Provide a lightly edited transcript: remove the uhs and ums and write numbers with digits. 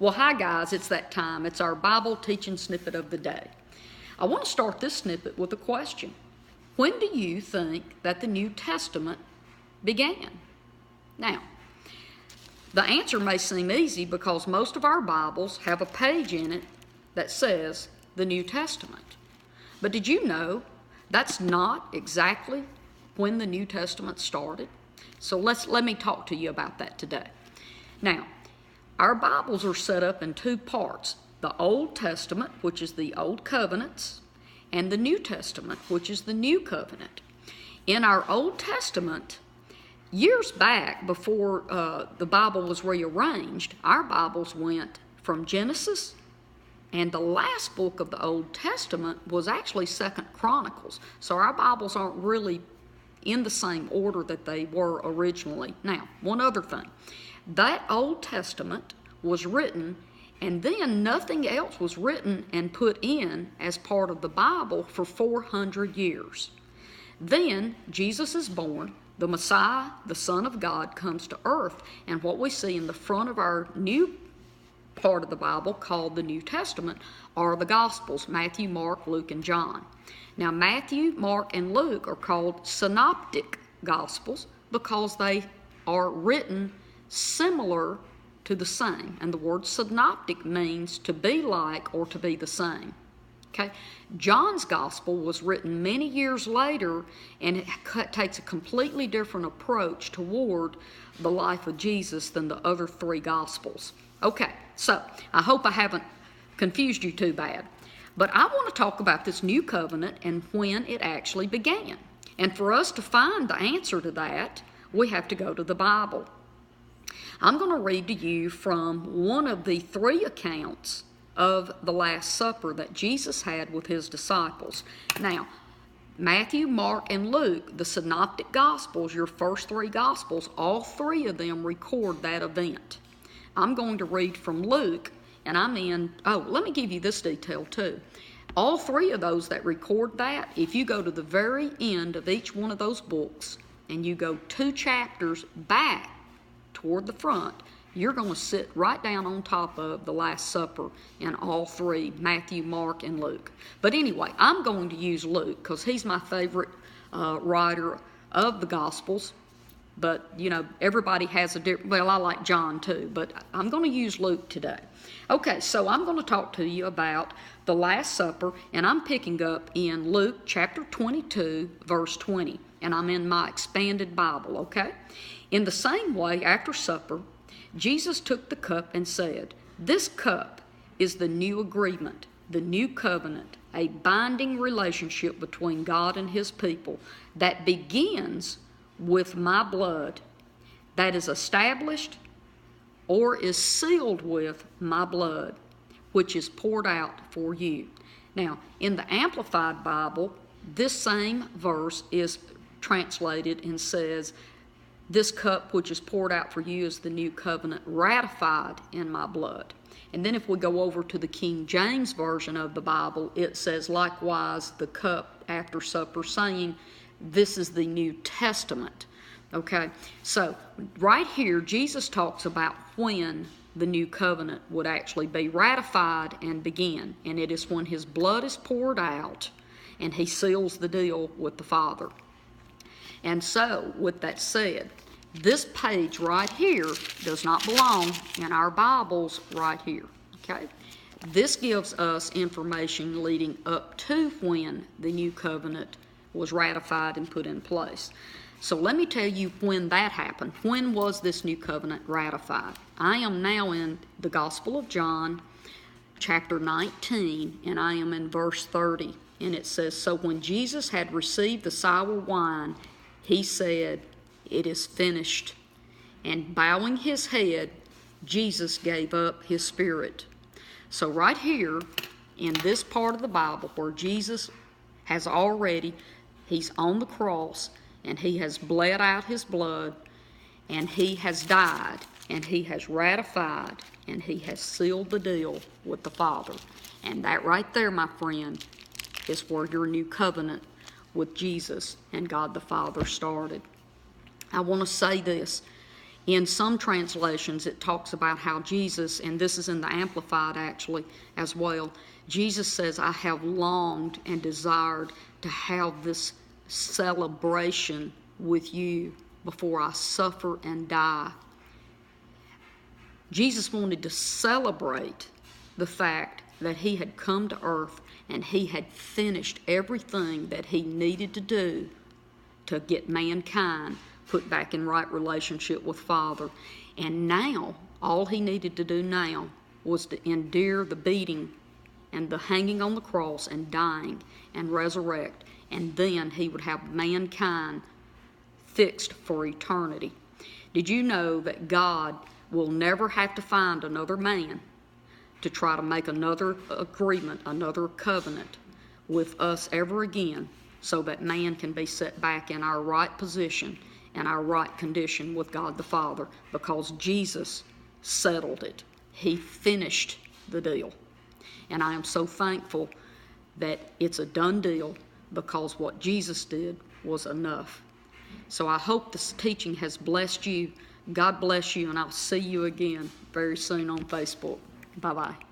Well, hi guys, it's that time. It's our Bible teaching snippet of the day. I want to start this snippet with a question. When do you think that the New Testament began? Now, the answer may seem easy because most of our Bibles have a page in it that says the New Testament. But did you know that's not exactly when the New Testament started? So let me talk to you about that today. Now, our Bibles are set up in two parts, the Old Testament, which is the Old Covenants, and the New Testament, which is the New Covenant. In our Old Testament, years back before the Bible was rearranged, our Bibles went from Genesis, and the last book of the Old Testament was actually 2nd Chronicles. So our Bibles aren't really in the same order that they were originally. Now, one other thing. That Old Testament was written, and then nothing else was written and put in as part of the Bible for 400 years. Then Jesus is born, the Messiah, the Son of God, comes to earth, and what we see in the front of our new part of the Bible called the New Testament are the Gospels, Matthew, Mark, Luke, and John. Now, Matthew, Mark, and Luke are called synoptic Gospels because they are written similar to the same, and the word synoptic means to be like or to be the same. Okay, John's gospel was written many years later, and it takes a completely different approach toward the life of Jesus than the other three gospels. Okay, so I hope I haven't confused you too bad, but I want to talk about this new covenant and when it actually began. And for us to find the answer to that, we have to go to the Bible. I'm going to read to you from one of the 3 accounts of the Last Supper that Jesus had with his disciples. Now, Matthew, Mark, and Luke, the synoptic gospels, your first 3 gospels, all 3 of them record that event. I'm going to read from Luke, and let me give you this detail too. All 3 of those that record that, if you go to the very end of each one of those books and you go 2 chapters back toward the front, you're going to sit right down on top of the Last Supper in all 3, Matthew, Mark, and Luke. But anyway, I'm going to use Luke because he's my favorite writer of the Gospels. But, you know, everybody has a different, well, I like John too, but I'm going to use Luke today. Okay, so I'm going to talk to you about the Last Supper, and I'm picking up in Luke chapter 22, verse 20, and I'm in my expanded Bible, okay? In the same way, after supper, Jesus took the cup and said, "This cup is the new agreement, the new covenant, a binding relationship between God and his people that begins with my blood, that is established or is sealed with my blood, which is poured out for you." Now, in the Amplified Bible, this same verse is translated and says, "This cup which is poured out for you is the new covenant ratified in my blood." And then if we go over to the King James Version of the Bible, it says, "Likewise the cup after supper, saying, this is the New Testament." Okay, so right here, Jesus talks about when the new covenant would actually be ratified and begin. And it is when his blood is poured out and he seals the deal with the Father. And so, with that said, this page right here does not belong in our Bibles right here, okay? This gives us information leading up to when the new covenant was ratified and put in place. So let me tell you when that happened. When was this new covenant ratified? I am now in the Gospel of John, chapter 19, and I am in verse 30. And it says, "So when Jesus had received the sour wine, he said, 'It is finished.' And bowing his head, Jesus gave up his spirit." So right here in this part of the Bible where Jesus has already, he's on the cross and he has bled out his blood and he has died and he has ratified and he has sealed the deal with the Father. And that right there, my friend, is where your new covenant with Jesus and God the Father started. I want to say this. In some translations, it talks about how Jesus, and this is in the Amplified actually as well, Jesus says, I have longed and desired to have this celebration with you before I suffer and die. Jesus wanted to celebrate the fact that he had come to earth and he had finished everything that he needed to do to get mankind put back in right relationship with Father. And now, all he needed to do now was to endure the beating and the hanging on the cross and dying and resurrect, and then he would have mankind fixed for eternity. Did you know that God will never have to find another man to try to make another agreement, another covenant with us ever again, so that man can be set back in our right position and our right condition with God the Father, because Jesus settled it. He finished the deal. And I am so thankful that it's a done deal, because what Jesus did was enough. So I hope this teaching has blessed you. God bless you, and I'll see you again very soon on Facebook. Bye-bye.